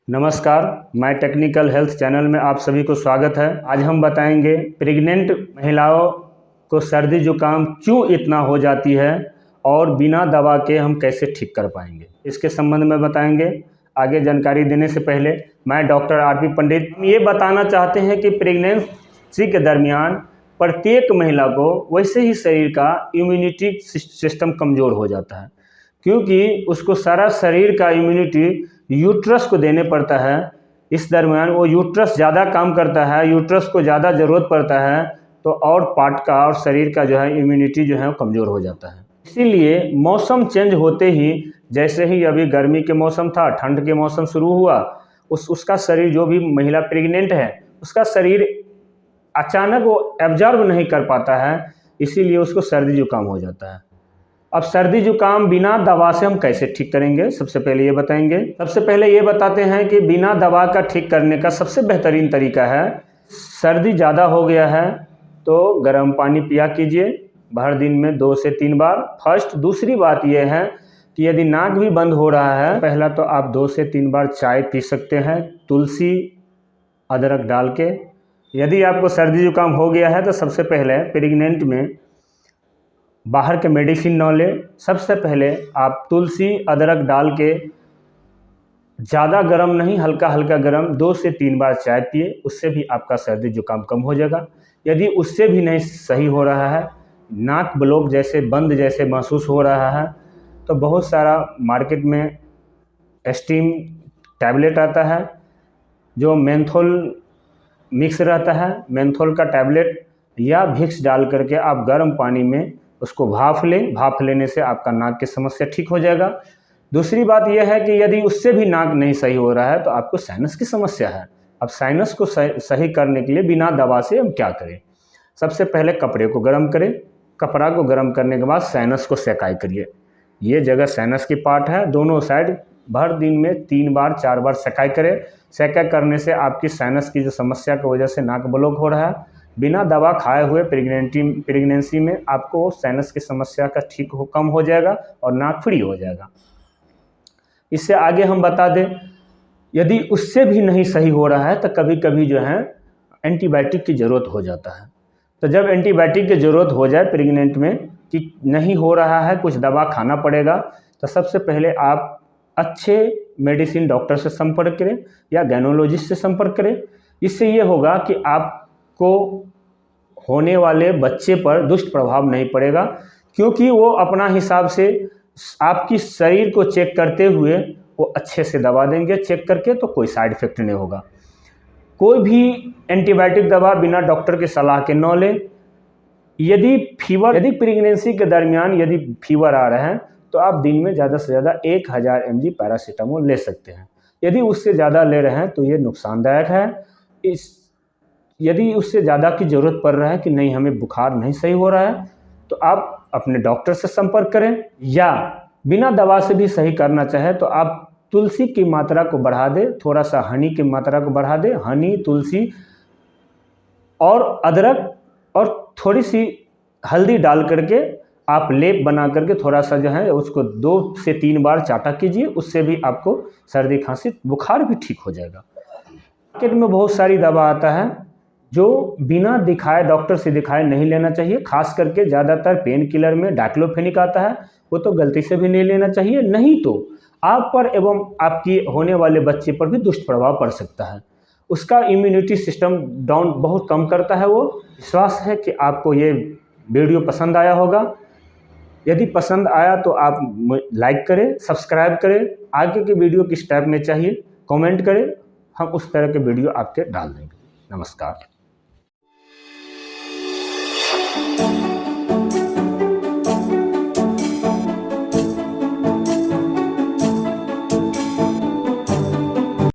नमस्कार, my technical health channel में आप सभी को स्वागत है। आज हम बताएंगे प्रेग्नेंट महिलाओं को सर्दी जुकाम क्यों इतना हो जाती है और बिना दवा के हम कैसे ठीक कर पाएंगे, इसके संबंध में बताएंगे। आगे जानकारी देने से पहले मैं डॉक्टर आर पी पंडित ये बताना चाहते हैं कि प्रेगनेंसी के दरमियान प्रत्येक महिला को वैसे ही शरीर का इम्यूनिटी सिस्टम कमज़ोर हो जाता है, क्योंकि उसको सारा शरीर का इम्यूनिटी यूट्रस को देने पड़ता है। इस दरमियान वो यूट्रस ज़्यादा काम करता है, यूट्रस को ज़्यादा ज़रूरत पड़ता है, तो और पार्ट का और शरीर का जो है इम्यूनिटी जो है वो कमज़ोर हो जाता है। इसीलिए मौसम चेंज होते ही, जैसे ही अभी गर्मी के मौसम था, ठंड के मौसम शुरू हुआ, उसका शरीर, जो भी महिला प्रेग्नेंट है उसका शरीर अचानक वो एब्जॉर्ब नहीं कर पाता है, इसीलिए उसको सर्दी जुकाम हो जाता है। अब सर्दी जुकाम बिना दवा से हम कैसे ठीक करेंगे, सबसे पहले ये बताएंगे। सबसे पहले ये बताते हैं कि बिना दवा का ठीक करने का सबसे बेहतरीन तरीका है, सर्दी ज़्यादा हो गया है तो गर्म पानी पिया कीजिए हर दिन में 2 से 3 बार। फर्स्ट। दूसरी बात यह है कि यदि नाक भी बंद हो रहा है, पहला तो आप 2 से 3 बार चाय पी सकते हैं तुलसी अदरक डाल के। यदि आपको सर्दी जुकाम हो गया है तो सबसे पहले प्रेग्नेंट में बाहर के मेडिसिन न लें। सबसे पहले आप तुलसी अदरक डाल के ज़्यादा गर्म नहीं, हल्का हल्का गर्म 2 से 3 बार चाय पिए, उससे भी आपका सर्दी जुकाम कम हो जाएगा। यदि उससे भी नहीं सही हो रहा है, नाक ब्लॉक जैसे बंद जैसे महसूस हो रहा है, तो बहुत सारा मार्केट में स्टीम टैबलेट आता है जो मेंथोल मिक्स रहता है। मेंथोल का टैबलेट या विक्स डाल करके आप गर्म पानी में उसको भाप लें। भाप लेने से आपका नाक की समस्या ठीक हो जाएगा। दूसरी बात यह है कि यदि उससे भी नाक नहीं सही हो रहा है तो आपको साइनस की समस्या है। अब साइनस को सही करने के लिए बिना दवा से हम क्या करें? सबसे पहले कपड़े को गर्म करें। कपड़ा को गर्म करने के बाद साइनस को सेकाई करिए। ये जगह साइनस की पार्ट है, दोनों साइड भर दिन में 3 बार 4 बार सेकाई करें। सेकाई करने से आपकी साइनस की जो समस्या की वजह से नाक ब्लॉक हो रहा है, बिना दवा खाए हुए प्रेगनेंसी में आपको साइनस की समस्या का कम हो जाएगा और नाक फ्री हो जाएगा। इससे आगे हम बता दें, यदि उससे भी नहीं सही हो रहा है तो कभी कभी जो है एंटीबायोटिक की ज़रूरत हो जाता है। तो जब एंटीबायोटिक की ज़रूरत हो जाए प्रेग्नेंट में कि नहीं हो रहा है, कुछ दवा खाना पड़ेगा, तो सबसे पहले आप अच्छे मेडिसिन डॉक्टर से संपर्क करें या गायनोलॉजिस्ट से संपर्क करें। इससे ये होगा कि आपको होने वाले बच्चे पर दुष्ट प्रभाव नहीं पड़ेगा, क्योंकि वो अपना हिसाब से आपकी शरीर को चेक करते हुए वो अच्छे से दवा देंगे। चेक करके तो कोई साइड इफेक्ट नहीं होगा। कोई भी एंटीबायोटिक दवा बिना डॉक्टर की सलाह के न लें। यदि प्रेगनेंसी के दरमियान यदि फीवर आ रहा है तो आप दिन में ज़्यादा से ज़्यादा 1000 mg पैरासीटामोल ले सकते हैं। यदि उससे ज़्यादा ले रहे हैं तो ये नुकसानदायक है। यदि उससे ज़्यादा की ज़रूरत पड़ रहा है कि नहीं, हमें बुखार नहीं सही हो रहा है, तो आप अपने डॉक्टर से संपर्क करें। या बिना दवा से भी सही करना चाहे तो आप तुलसी की मात्रा को बढ़ा दें, थोड़ा सा हनी की मात्रा को बढ़ा दें। हनी, तुलसी और अदरक और थोड़ी सी हल्दी डाल करके आप लेप बना करके थोड़ा सा जो है उसको 2 से 3 बार चाटा कीजिए, उससे भी आपको सर्दी खांसी बुखार भी ठीक हो जाएगा। मार्केट में बहुत सारी दवा आता है जो बिना दिखाए, डॉक्टर से दिखाए नहीं लेना चाहिए। खास करके ज़्यादातर पेन किलर में डाइक्लोफेनिक आता है, वो तो गलती से भी नहीं लेना चाहिए, नहीं तो आप पर एवं आपकी होने वाले बच्चे पर भी दुष्ट प्रभाव पड़ सकता है। उसका इम्यूनिटी सिस्टम डाउन बहुत कम करता है वो। विश्वास है कि आपको ये वीडियो पसंद आया होगा। यदि पसंद आया तो आप लाइक करें, सब्सक्राइब करें। आगे की वीडियो किस टाइप में चाहिए कमेंट करें, हम उस तरह के वीडियो आपके डाल देंगे। नमस्कार।